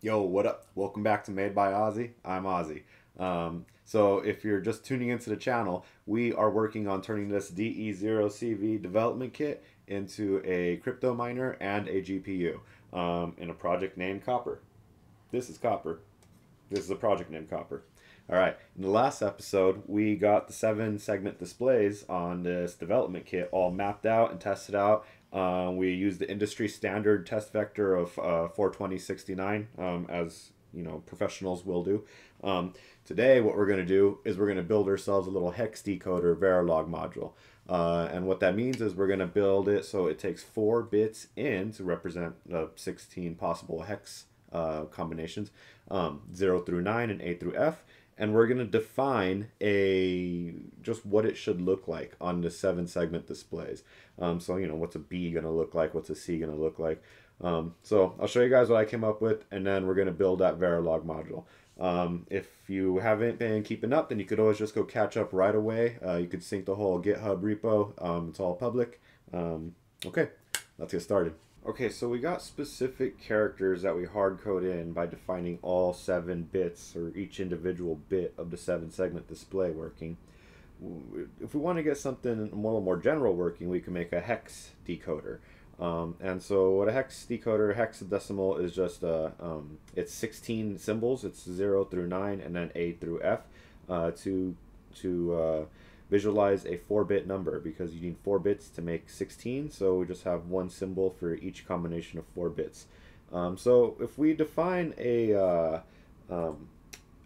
Yo, what up? Welcome back to Made by Ozzy. I'm Ozzy. So if you're just tuning into the channel, we are working on turning this DE0CV development kit into a crypto miner and a GPU in a project named Copper. This is Copper. This is a project named Copper. All right, in the last episode, we got the 7-segment displays on this development kit all mapped out and tested out. We used the industry standard test vector of 42069, as you know, professionals will do. Today, what we're going to do is we're going to build ourselves a little Hex Decoder Verilog module. And what that means is we're going to build it so it takes 4 bits in to represent 16 possible hex combinations, 0 through 9 and A through F. And we're going to define just what it should look like on the 7-segment displays. So, you know, what's a B going to look like? What's a C going to look like? So I'll show you guys what I came up with, and then we're going to build that Verilog module. If you haven't been keeping up, then you could always just go catch up right away. You could sync the whole GitHub repo. It's all public. Okay, let's get started. Okay, so we got specific characters that we hard code in by defining all 7 bits, or each individual bit of the 7-segment display working. If we want to get something a little more general working, we can make a hex decoder. And so what a hex decoder, hexadecimal, is just it's 16 symbols. It's 0 through 9 and then A through F to visualize a 4-bit number, because you need 4 bits to make 16, so we just have one symbol for each combination of 4 bits. So if we define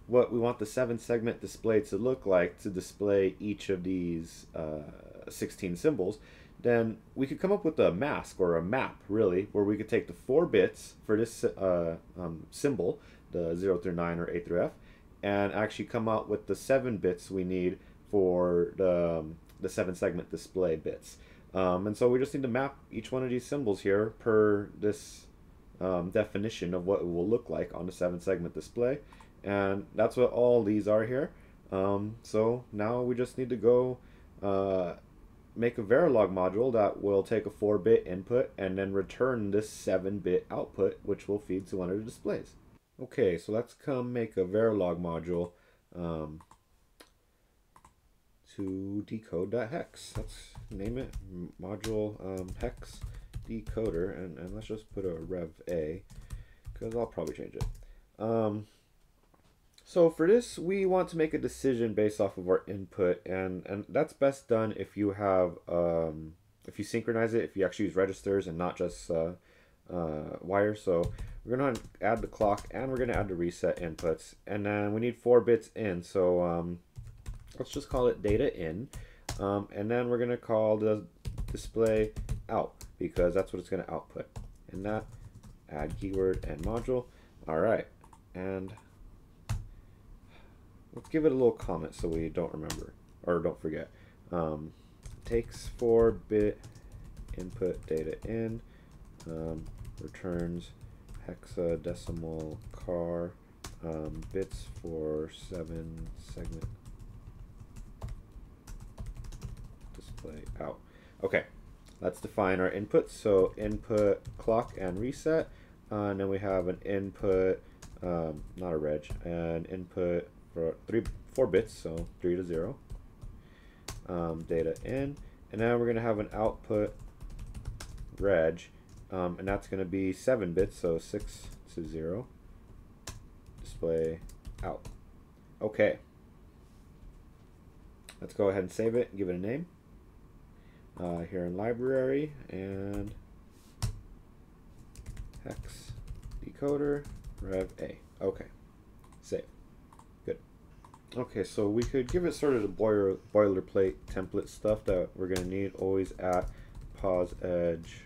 what we want the 7-segment display to look like to display each of these 16 symbols, then we could come up with a mask, or a map really, where we could take the 4 bits for this symbol, the 0 through 9 or A through F, and actually come out with the 7 bits we need for the 7-segment display bits. And so we just need to map each one of these symbols here per this definition of what it will look like on the 7-segment display. And that's what all these are here. So now we just need to go make a Verilog module that will take a 4-bit input and then return this 7-bit output, which will feed to one of the displays. Okay, so let's come make a Verilog module to decode that hex. Let's name it module hex decoder, and let's just put a rev a, because I'll probably change it. So for this, we want to make a decision based off of our input, and that's best done if you have if you synchronize it, if you actually use registers and not just wires. So we're going to add the clock, and we're going to add the reset inputs, and then we need 4 bits in. So let's just call it data in, and then we're going to call the display out, because that's what it's going to output. And that, add keyword and module. All right, and let's give it a little comment so we don't remember, or don't forget. Takes 4-bit input data in, returns hexadecimal char bits for 7-segment display out. Okay, let's define our inputs. So input clock and reset, and then we have an input, not a reg, an input for 4 bits, so 3 to 0, data in, and now we're going to have an output reg, and that's going to be 7 bits, so 6 to 0, display out. Okay, let's go ahead and save it and give it a name here in library, and hex decoder rev a. Okay, save. Good. Okay, so we could give it sort of the boilerplate template stuff that we're going to need. Always at pause edge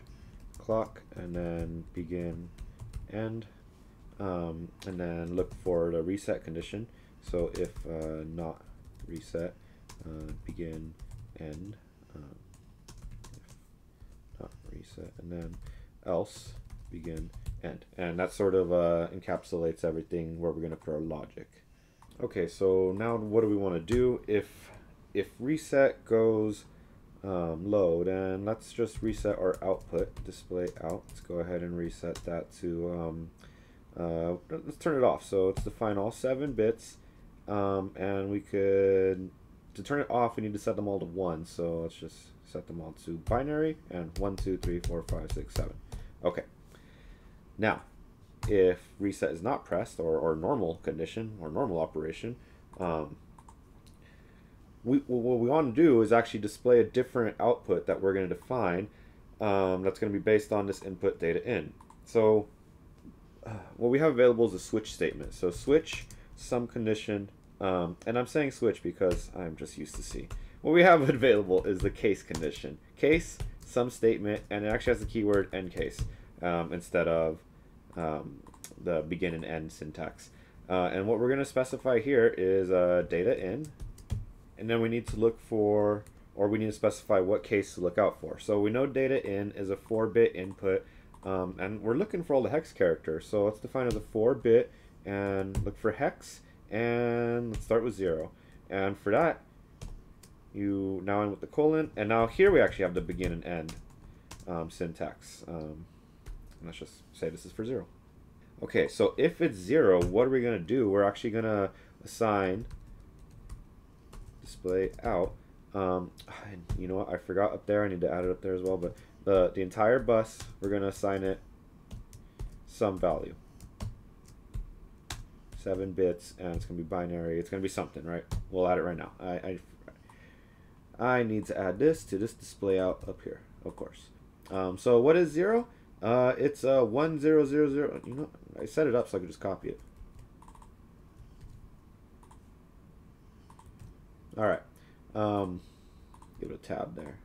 clock, and then begin end, and then look for the reset condition. So if not reset, begin end, if not reset, and then else begin end. And that sort of encapsulates everything where we're going to put our logic. Okay, so now what do we want to do? If reset goes low, then let's just reset our output, display out. Let's go ahead and reset that to let's turn it off. So let's define all 7 bits, and we could, to turn it off, we need to set them all to 1. So let's just set them all to binary, and 1, 2, 3, 4, 5, 6, 7. Okay. Now, if reset is not pressed, or normal condition, or normal operation, what we want to do is actually display a different output that we're going to define, that's going to be based on this input data in. So what we have available is a switch statement. So switch some condition, and I'm saying switch because I'm just used to C. What we have available is the case condition. Case, some statement, and it actually has the keyword end case, instead of the begin and end syntax. And what we're going to specify here is data in, and then we need to look for, or we need to specify what case to look out for. So we know data in is a 4-bit input, and we're looking for all the hex characters. So let's define it as a 4-bit and look for hex, and let's start with 0. And for that, you now end with the colon, and now here we actually have the begin and end syntax. Let's just say this is for 0. Okay, so if it's 0, what are we going to do? We're actually going to assign display out. You know what? I forgot up there. I need to add it up there as well. But the entire bus, we're going to assign it some value. 7 bits, and it's going to be binary. It's going to be something, right? We'll add it right now. I need to add this to this display out up here, of course. So what is 0? It's 1, 0, 0, 0. You know, I set it up so I could just copy it. All right. Give it a tab there.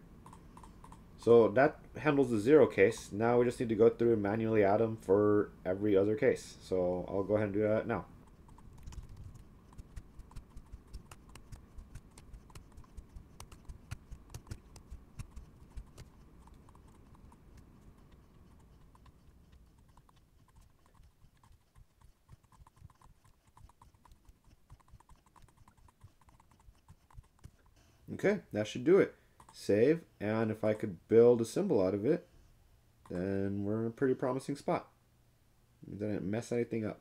So that handles the 0 case. Now we just need to go through and manually add them for every other case. So I'll go ahead and do that now. Okay, that should do it. Save, and if I could build a symbol out of it, then we're in a pretty promising spot. It didn't mess anything up.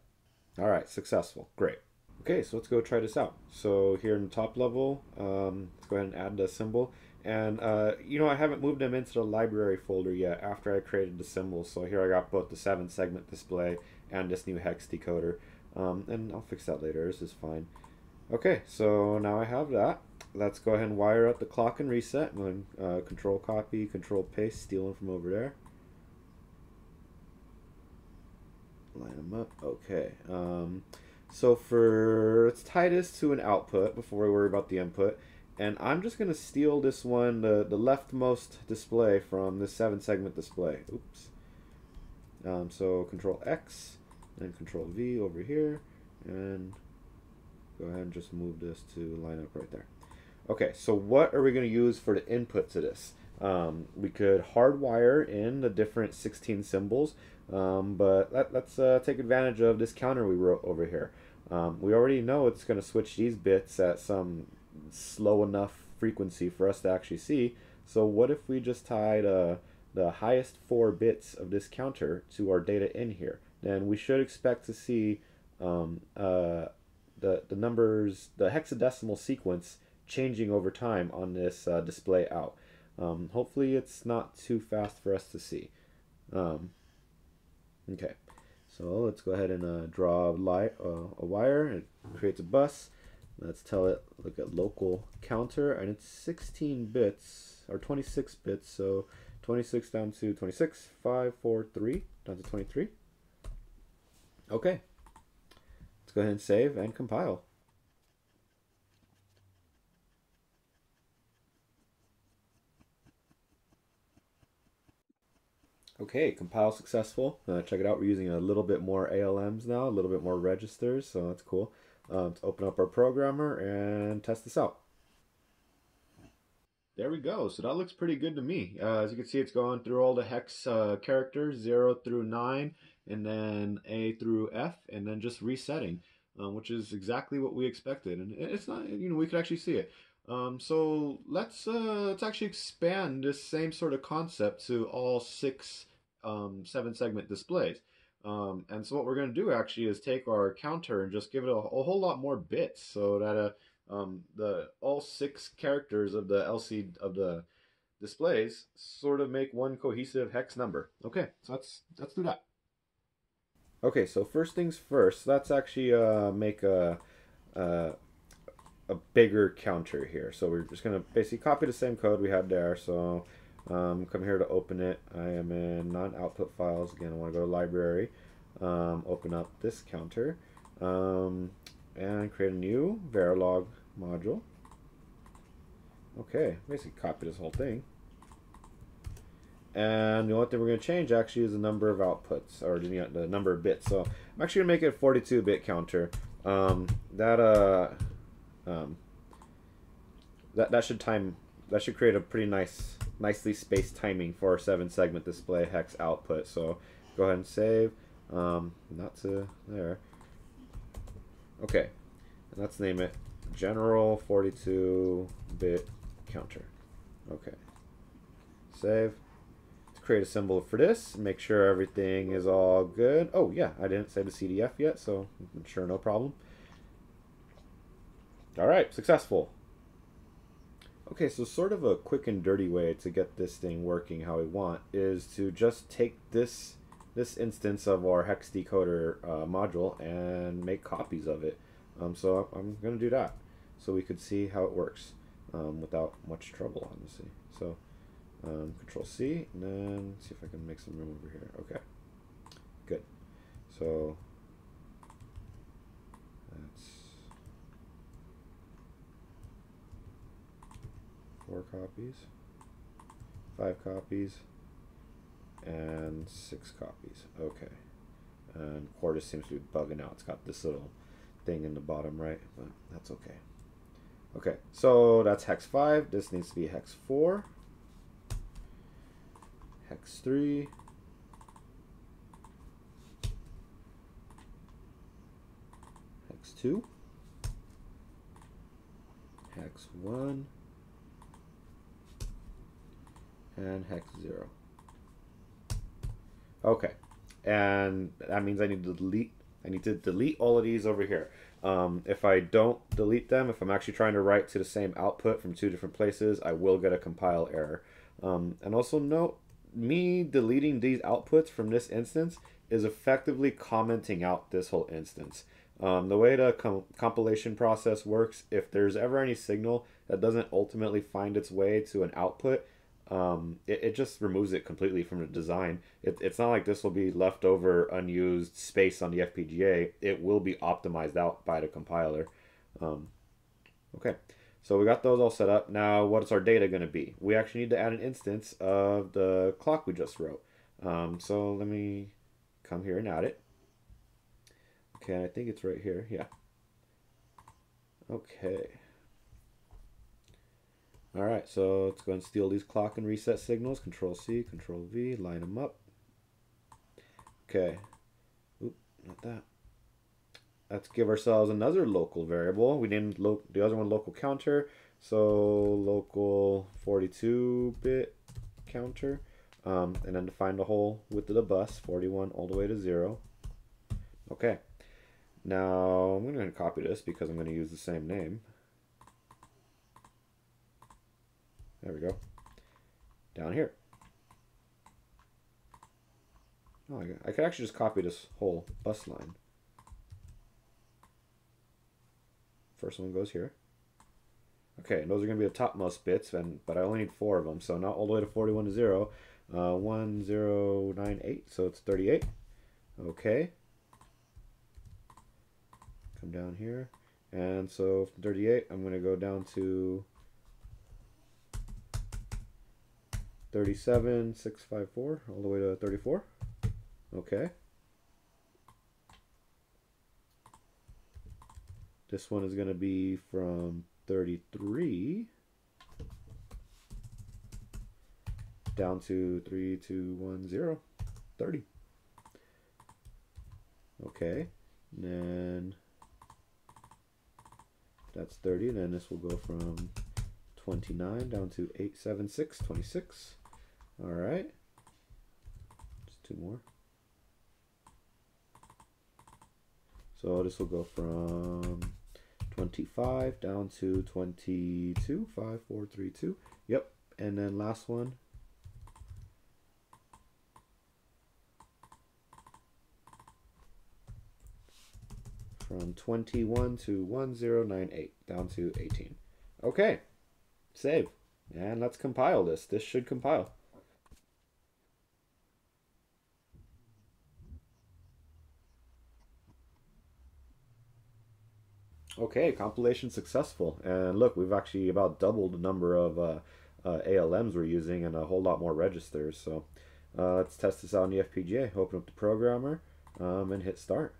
All right, successful. Great. Okay, so let's go try this out. So here in the top level, let's go ahead and add the symbol. And you know, I haven't moved them into the library folder yet after I created the symbols. So here I got both the 7-segment display and this new hex decoder. And I'll fix that later. This is fine. Okay, so now I have that. Let's go ahead and wire up the clock and reset. I'm going to control copy, control paste, steal them from over there. Line them up. Okay. So let's tie this to an output before we worry about the input. And I'm just going to steal this one, the leftmost display from this 7-segment display. Oops. So control X and control V over here. And go ahead and just move this to line up right there. Okay, so what are we going to use for the input to this? We could hardwire in the different 16 symbols, but let's take advantage of this counter we wrote over here. We already know it's going to switch these bits at some slow enough frequency for us to actually see. So what if we just tied the highest 4 bits of this counter to our data in here? Then we should expect to see the numbers, the hexadecimal sequence changing over time on this display out. Hopefully it's not too fast for us to see. Okay, so let's go ahead and draw a wire. It creates a bus. Let's tell it, look at local counter, and it's 16 bits, or 26 bits, so 26 down to 26, 5, 4, 3, down to 23. Okay, let's go ahead and save and compile. Okay, compile successful. Check it out. We're using a little bit more ALMs now, a little bit more registers, so that's cool. Let's open up our programmer and test this out. There we go. So that looks pretty good to me. As you can see, it's going through all the hex characters, 0 through 9, and then A through F, and then just resetting, which is exactly what we expected. And it's not, you know, we could actually see it. So let's actually expand this same sort of concept to all 6 7-segment displays. And so what we're going to do actually is take our counter and just give it a whole lot more bits so that the all 6 characters of the LC of the displays sort of make one cohesive hex number. Okay, so let's do that. Okay, so first things first, let's actually make a bigger counter here. So we're just gonna basically copy the same code we had there. So come here to open it. I am in non-output files. Again, I want to go to library, open up this counter, and create a new Verilog module. Okay, basically copy this whole thing. And the only thing we're going to change actually is the number of outputs, or the number of bits. So I'm actually going to make it a 42-bit counter. That should create a pretty nicely spaced timing for our 7-segment display hex output. So go ahead and save. Not to there. Okay, and let's name it general 42-bit counter. Okay, save. Create a symbol for this, make sure everything is all good. Oh yeah, I didn't say the CDF yet, so I'm sure no problem. All right, successful. Okay, so sort of a quick and dirty way to get this thing working how we want is to just take this instance of our Hex Decoder module and make copies of it. So I'm going to do that so we could see how it works without much trouble, honestly. So Control C, and then see if I can make some room over here. Okay, good. So that's 4 copies, 5 copies, and 6 copies. Okay, and Quartus seems to be bugging out. It's got this little thing in the bottom right, but that's okay. Okay, so that's hex 5. This needs to be hex 4. Hex 3, hex 2, hex 1, and hex 0. Okay, and that means I need to delete all of these over here. If I don't delete them, if I'm actually trying to write to the same output from 2 different places, I will get a compile error. And also note, me deleting these outputs from this instance is effectively commenting out this whole instance. The way the compilation process works, if there's ever any signal that doesn't ultimately find its way to an output, it just removes it completely from the design. It's not like this will be leftover unused space on the FPGA. It will be optimized out by the compiler. Okay. So we got those all set up. Now, what's our data going to be? We actually need to add an instance of the clock we just wrote. So let me come here and add it. Okay, I think it's right here. Yeah. Okay. All right, so let's go and steal these clock and reset signals. Control C, Control V, line them up. Okay. Oop, not that. Let's give ourselves another local variable. We named the other one local counter. So local 42-bit counter. And then define the whole width of the bus, 41 all the way to 0. Okay. Now I'm going to copy this because I'm going to use the same name. There we go. Down here. Oh, I could actually just copy this whole bus line. First one goes here. Okay, and those are going to be the topmost bits, but I only need 4 of them, so not all the way to 41 to 0. 1098, so it's 38. Okay. Come down here. And so from 38, I'm going to go down to 37654, all the way to 34. Okay. This one is going to be from 33 down to 3210, 30. Okay, and then that's 30. Then this will go from 29 down to 876, 26. All right, just 2 more. So this will go from 25 down to 22, 5, 4, 3, 2. Yep. And then last one. From 21 to 1098 down to 18. Okay. Save. And let's compile this. This should compile. Okay, compilation successful. And look, we've actually about doubled the number of ALMs we're using and a whole lot more registers. So let's test this out in the FPGA. Open up the programmer and hit start.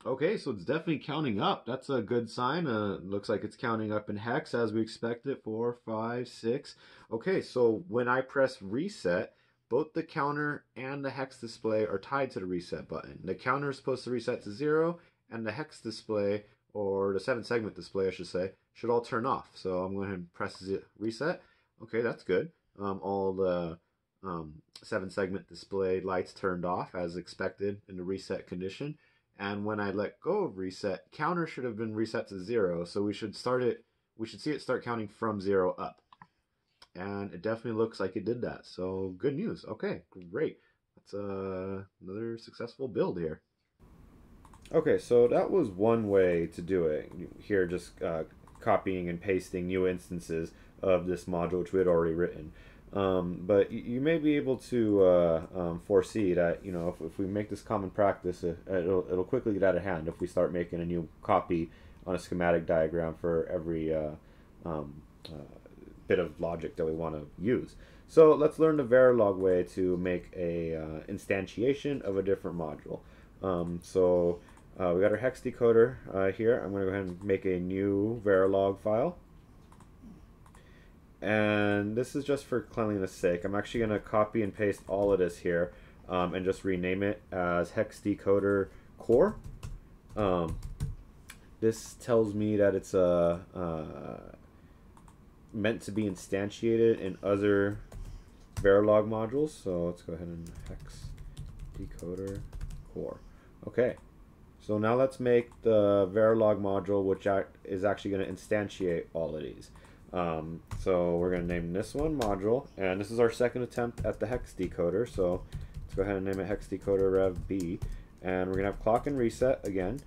Okay, so it's definitely counting up. That's a good sign. Looks like it's counting up in hex as we expected. 4, 5, 6. Okay, so when I press reset, both the counter and the hex display are tied to the reset button. The counter is supposed to reset to 0, and the hex display, or the 7-segment display, I should say, should all turn off. So I'm going to press reset. Okay, that's good. All the 7-segment display lights turned off as expected in the reset condition. And when I let go of reset, counter should have been reset to 0. So we should see it start counting from 0 up. And it definitely looks like it did that. So good news. Okay, great. That's another successful build here. Okay, so that was one way to do it. Here, just copying and pasting new instances of this module, which we had already written. But you may be able to foresee that, you know, if we make this common practice, it'll quickly get out of hand if we start making a new copy on a schematic diagram for every bit of logic that we want to use. So let's learn the Verilog way to make a instantiation of a different module. We got our hex decoder here. I'm going to go ahead and make a new Verilog file. And this is just for cleanliness sake. I'm actually going to copy and paste all of this here and just rename it as Hex Decoder Core. This tells me that it's meant to be instantiated in other Verilog modules. So let's go ahead and Hex Decoder Core. Okay. So now let's make the Verilog module, which is actually going to instantiate all of these. So we're going to name this one module, and this is our second attempt at the hex decoder. So let's go ahead and name it hex decoder rev B, and we're going to have clock and reset again,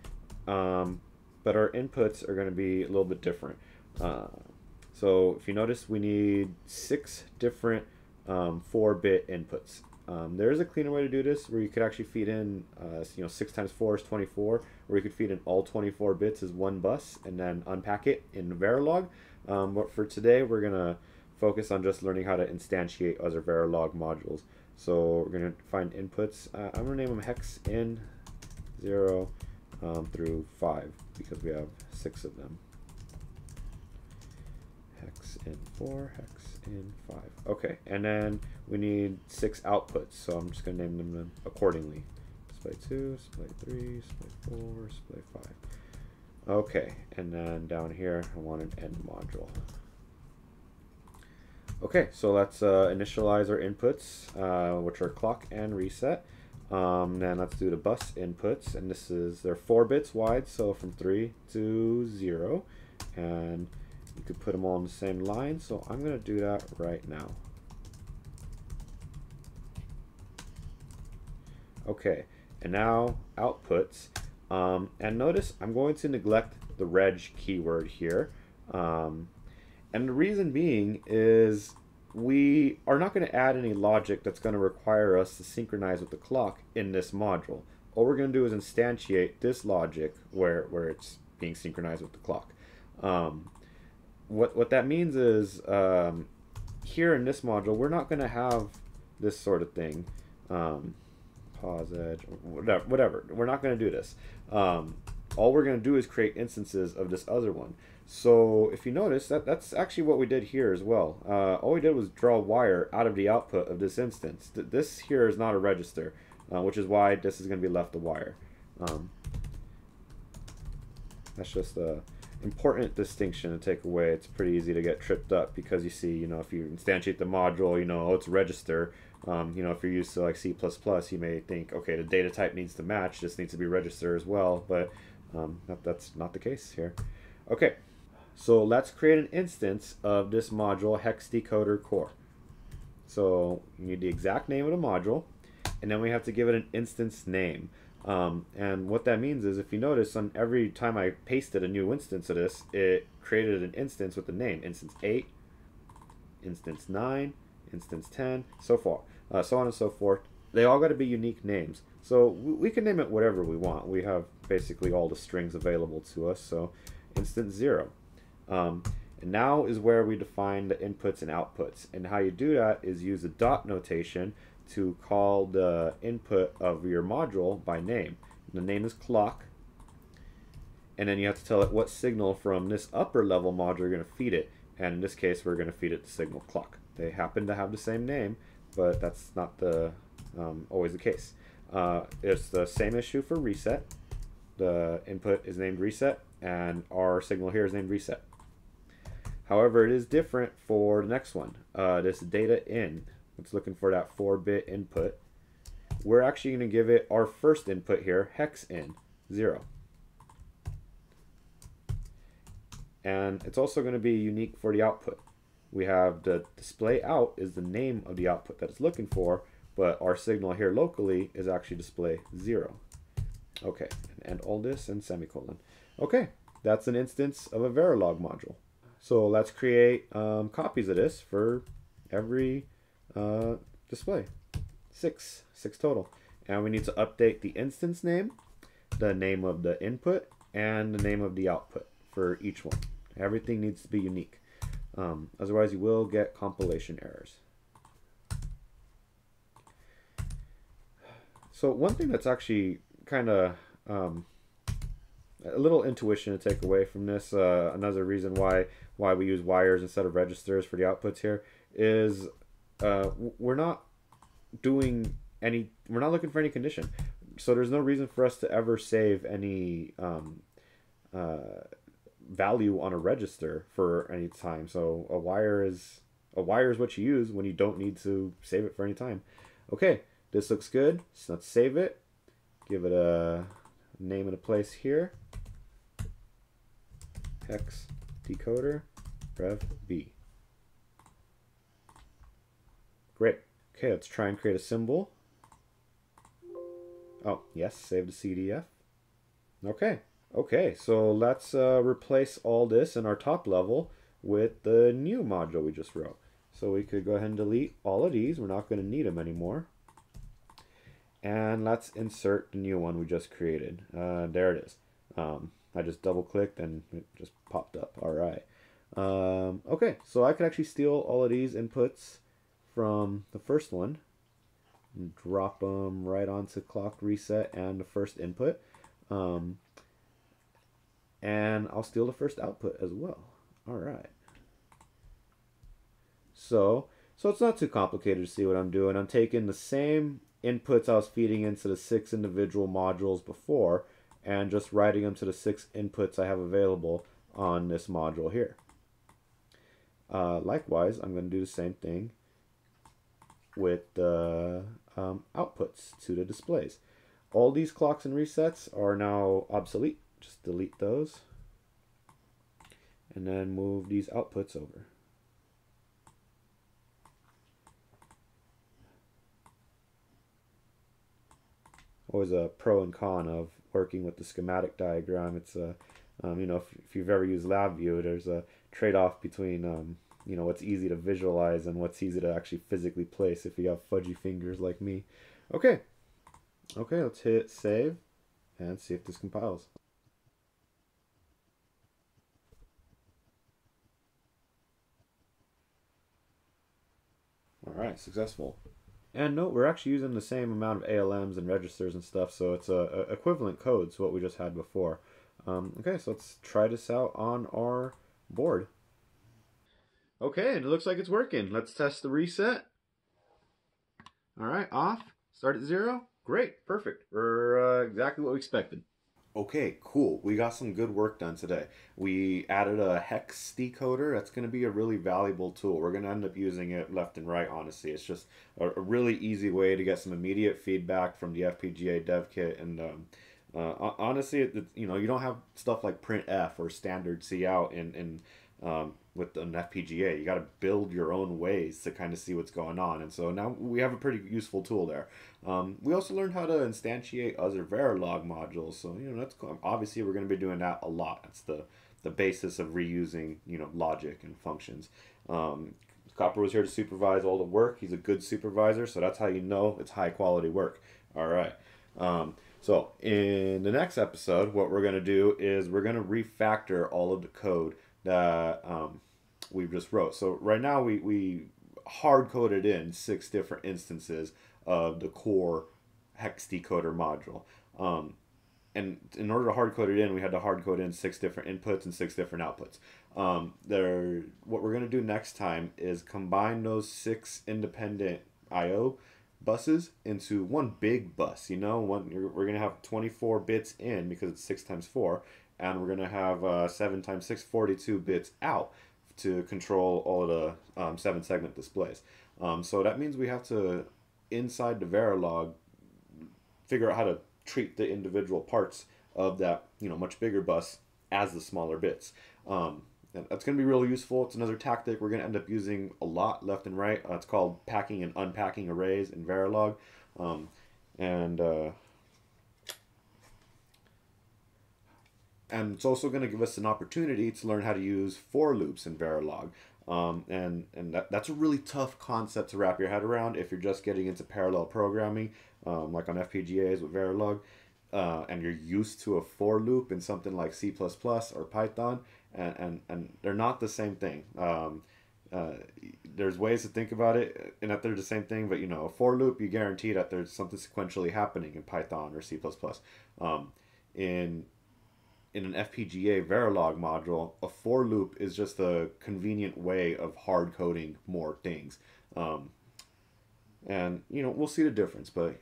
but our inputs are going to be a little bit different. So if you notice, we need 6 different 4-bit inputs. There is a cleaner way to do this where you could actually feed in 6 times 4 is 24, or you could feed in all 24 bits as one bus and then unpack it in Verilog. But for today, we're going to focus on just learning how to instantiate other Verilog modules. So we're going to find inputs. I'm going to name them hex in 0 through 5 because we have 6 of them. Hex in 4, hex in 5. Okay, and then we need 6 outputs, so I'm just going to name them accordingly. Display 2, display 3, display 4, display 5. Okay, and then down here I want an end module. Okay, so let's initialize our inputs, which are clock and reset. Then let's do the bus inputs, and they're 4 bits wide, so from 3 to 0. And you could put them all on the same line, so I'm going to do that right now. Okay, and now outputs. And notice I'm going to neglect the reg keyword here. And the reason being is we are not going to add any logic that's going to require us to synchronize with the clock in this module. All we're going to do is instantiate this logic where it's being synchronized with the clock. What that means is here in this module, we're not going to have this sort of thing. Pause edge, whatever. We're not going to do this. All we're going to do is create instances of this other one. So if you notice, that's actually what we did here as well. All we did was draw a wire out of the output of this instance. This here is not a register, which is why this is going to be left a wire. That's just a important distinction to take away. It's pretty easy to get tripped up because you see, if you instantiate the module, oh, it's a register. You know, if you're used to like C++, you may think, okay, the data type needs to match, this needs to be register as well, but that's not the case here. Okay, so let's create an instance of this module Hex Decoder core. So you need the exact name of the module, and then we have to give it an instance name. And what that means is, if you notice, on every time I pasted a new instance of this, it created an instance with the name instance 8, instance 9, instance 10, so on and so forth. They all got to be unique names. So we can name it whatever we want. We have basically all the strings available to us. So instance 0. And now is where we define the inputs and outputs. And how you do that is use a dot notation to call the input of your module by name. The name is clock. And then you have to tell it what signal from this upper level module you're going to feed it. And in this case, we're going to feed it the signal clock. They happen to have the same name, but that's not always the case. It's the same issue for reset. The input is named reset, and our signal here is named reset. However, it is different for the next one. This data in, it's looking for that 4-bit input. We're actually going to give it our first input here, hex in, 0. And it's also going to be unique for the output. We have the display out is the name of the output that it's looking for, but our signal here locally is actually display 0. Okay, and all this and semicolon. Okay, that's an instance of a Verilog module. So let's create copies of this for every display. 6 total. And we need to update the instance name, the name of the input, and the name of the output for each one. Everything needs to be unique. Otherwise you will get compilation errors. So one thing that's actually kind of a little intuition to take away from this, another reason why we use wires instead of registers for the outputs here, is we're not looking for any condition. So there's no reason for us to ever save any value on a register for any time. So a wire is what you use when you don't need to save it for any time. Okay, this looks good. So let's save it. Give it a name and a place here. Hex Decoder Rev B. Great. Okay, let's try and create a symbol. Oh, yes, save the CDF. Okay, so let's replace all this in our top level with the new module we just wrote. So we could go ahead and delete all of these. We're not going to need them anymore. And let's insert the new one we just created. There it is. I just double clicked and it just popped up. All right. Okay, so I could actually steal all of these inputs from the first one and drop them right onto clock reset and the first input. And I'll steal the first output as well. All right. So it's not too complicated to see what I'm doing. I'm taking the same inputs I was feeding into the 6 individual modules before and just writing them to the 6 inputs I have available on this module here. Likewise, I'm going to do the same thing with the outputs to the displays. All these clocks and resets are now obsolete. Just delete those and then move these outputs over. Always a pro and con of working with the schematic diagram. It's you know, if you've ever used LabVIEW, there's a trade-off between you know, what's easy to visualize and what's easy to actually physically place if you have fudgy fingers like me. Okay, let's hit save and see if this compiles. All right, successful. And note, we're actually using the same amount of ALMs and registers and stuff, so it's a equivalent code to what we just had before. Okay, so let's try this out on our board. Okay, and it looks like it's working. Let's test the reset. All right, off. Start at 0. Great, perfect. We're exactly what we expected. Okay, cool. We got some good work done today. We added a Hex Decoder. That's going to be a really valuable tool. We're going to end up using it left and right, honestly. It's just a really easy way to get some immediate feedback from the FPGA dev kit. And honestly, you know, you don't have stuff like printf or standard cout with an FPGA. You got to build your own ways to kind of see what's going on. And so now we have a pretty useful tool there. We also learned how to instantiate other Verilog modules. So, you know, that's cool. Obviously we're going to be doing that a lot. That's the basis of reusing, you know, logic and functions. Copper was here to supervise all the work. He's a good supervisor, so that's how you know it's high quality work. All right. So in the next episode, what we're going to do is we're going to refactor all of the code that we just wrote. So right now we hard coded in 6 different instances of the core hex decoder module. And in order to hard code it in, we had to hard code in 6 different inputs and 6 different outputs. What we're going to do next time is combine those 6 independent I/O buses into one big bus. You know, we're going to have 24 bits in because it's 6 times 4, and we're going to have 7 times 6, 42 bits out to control all of the 7-segment displays. So that means we have to, inside the Verilog, figure out how to treat the individual parts of that, you know, much bigger bus as the smaller bits. And that's going to be really useful. It's another tactic we're going to end up using a lot left and right. It's called packing and unpacking arrays in Verilog. And it's also going to give us an opportunity to learn how to use for loops in Verilog. That's a really tough concept to wrap your head around if you're just getting into parallel programming, like on FPGAs with Verilog, and you're used to a for loop in something like C++ or Python, and they're not the same thing. There's ways to think about it and that they're the same thing, but you know, a for loop, you guarantee that there's something sequentially happening in Python or C++. In an FPGA Verilog module, a for loop is just a convenient way of hard coding more things. And, you know, we'll see the difference. But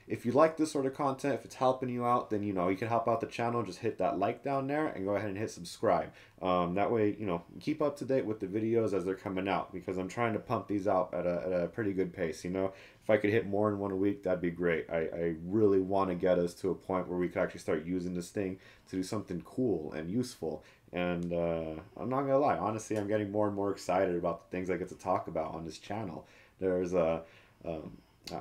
if you like this sort of content, if it's helping you out, then, you know, you can help out the channel. Just hit that like down there and go ahead and hit subscribe. That way, you know, keep up to date with the videos as they're coming out, because I'm trying to pump these out at a pretty good pace. You know, if I could hit more in one a week, that'd be great. I really want to get us to a point where we could actually start using this thing to do something cool and useful. And I'm not gonna lie, honestly, I'm getting more and more excited about the things I get to talk about on this channel.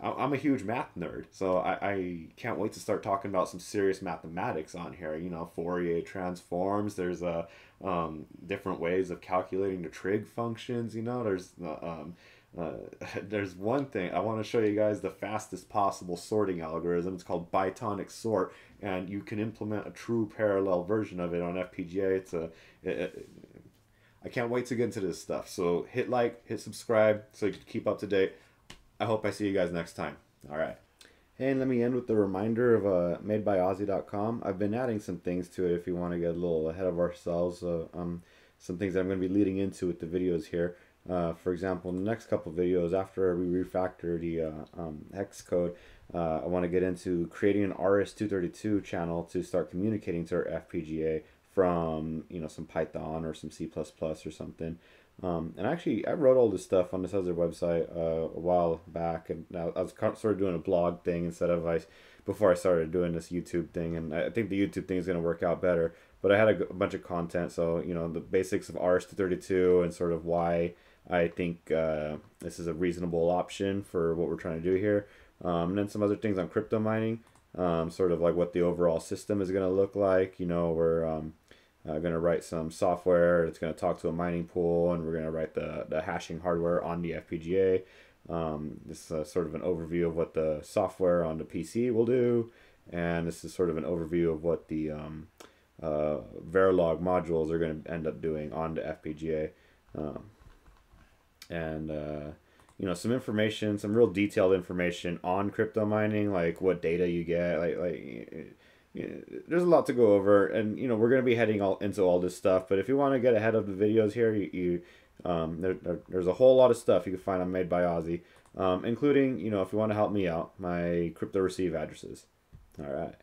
I'm a huge math nerd, so I can't wait to start talking about some serious mathematics on here. You know, Fourier transforms. There's different ways of calculating the trig functions. You know, there's one thing I want to show you guys, the fastest possible sorting algorithm. It's called bitonic sort, and you can implement a true parallel version of it on FPGA. I can't wait to get into this stuff. So hit like, hit subscribe so you can keep up to date. I hope I see you guys next time. All right. Hey, and let me end with a reminder of madebyozzy.com. I've been adding some things to it if you want to get a little ahead of ourselves. Some things that I'm going to be leading into with the videos here. For example, in the next couple videos, after we refactor the hex code, I want to get into creating an RS-232 channel to start communicating to our FPGA from, you know, some Python or some C++ or something. And actually, I wrote all this stuff on this other website a while back, and I was sort of doing a blog thing instead of before I started doing this YouTube thing, and I think the YouTube thing is going to work out better. But I had a bunch of content, so, you know, the basics of RS-232 and sort of why I think this is a reasonable option for what we're trying to do here. And then some other things on crypto mining, sort of like what the overall system is going to look like. You know, we're going to write some software that's going to talk to a mining pool, and we're going to write the hashing hardware on the FPGA. This is sort of an overview of what the software on the PC will do, and this is sort of an overview of what the Verilog modules are going to end up doing on the FPGA. You know, some information, some real detailed information on crypto mining, like what data you get, there's a lot to go over, and you know, we're going to be heading into all this stuff. But if you want to get ahead of the videos here, there's a whole lot of stuff you can find on madebyozzy, including, you know, if you want to help me out, my crypto receive addresses. All right.